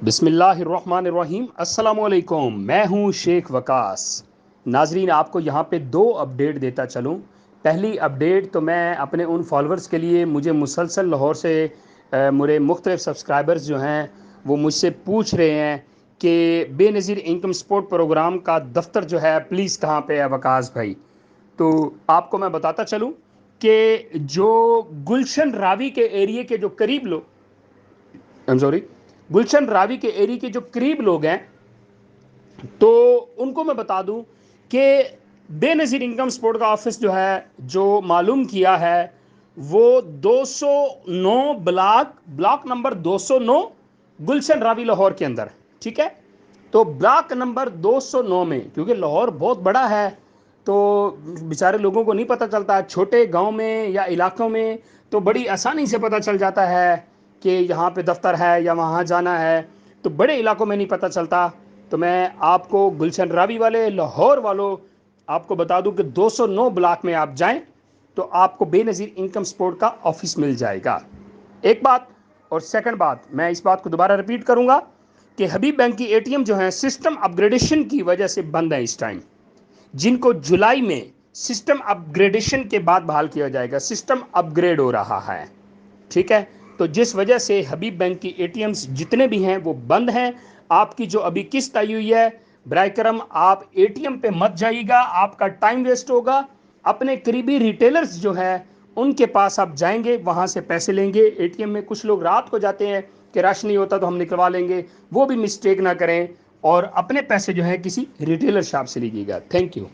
بسم اللہ الرحمن الرحیم۔ السلام علیکم، میں ہوں شیخ وقاص۔ ناظرین، آپ کو یہاں پہ دو اپڈیٹ دیتا چلوں۔ پہلی اپڈیٹ تو میں اپنے ان فالورز کے لیے، مجھے مسلسل لاہور سے میرے مختلف سبسکرائبرز جو ہیں وہ مجھ سے پوچھ رہے ہیں کہ بے نظیر انکم سپورٹ پروگرام کا دفتر جو ہے پلیز کہاں پہ ہے وقاص بھائی۔ تو آپ کو میں بتاتا چلوں کہ جو گلشن راوی کے ایریے کے جو قریب گلشن راوی کے ایریے کے جو قریب لوگ ہیں، تو ان کو میں بتا دوں کہ بے نظیر انکم سپورٹ کا آفس جو ہے، جو معلوم کیا ہے، وہ 209 بلاک نمبر 209 گلشن راوی لاہور کے اندر، ٹھیک ہے۔ تو بلاک نمبر 209 میں، کیونکہ لاہور بہت بڑا ہے تو بیچارے لوگوں کو نہیں پتہ چلتا، چھوٹے گاؤں میں یا علاقوں میں تو بڑی آسانی سے پتہ چل جاتا ہے کہ یہاں پہ دفتر ہے یا وہاں جانا ہے، تو بڑے علاقوں میں نہیں پتہ چلتا۔ تو میں آپ کو گلشن راوی والے لاہور والوں آپ کو بتا دوں کہ 209 بلاک میں آپ جائیں تو آپ کو بے نظیر انکم سپورٹ کا آفس مل جائے گا، ایک بات۔ اور سیکنڈ بات، میں اس بات کو دوبارہ ریپیٹ کروں گا کہ حبیب بینک کی اے ٹی ایم جو ہیں سسٹم اپ گریڈیشن کی وجہ سے بند ہے اس ٹائم، جن کو جولائی میں سسٹم اپ گریڈیشن کے بعد بحال کیا جائے گا۔ سسٹم اپ گریڈ ہو رہا ہے، ٹھیک ہے۔ تو جس وجہ سے حبیب بینک کی اے ٹی ایمز جتنے بھی ہیں وہ بند ہیں۔ آپ کی جو ابھی قسط آئی ہوئی ہے، برائے کرم آپ اے ٹی ایم پہ مت جائیے گا، آپ کا ٹائم ویسٹ ہوگا۔ اپنے قریبی ریٹیلرز جو ہے ان کے پاس آپ جائیں گے، وہاں سے پیسے لیں گے۔ اے ٹی ایم میں کچھ لوگ رات کو جاتے ہیں کہ رش نہیں ہوتا تو ہم نکلوا لیں گے، وہ بھی مسٹیک نہ کریں اور اپنے پیسے جو ہیں کسی ریٹیلر شاپ سے لیجیے گا۔ Thank you.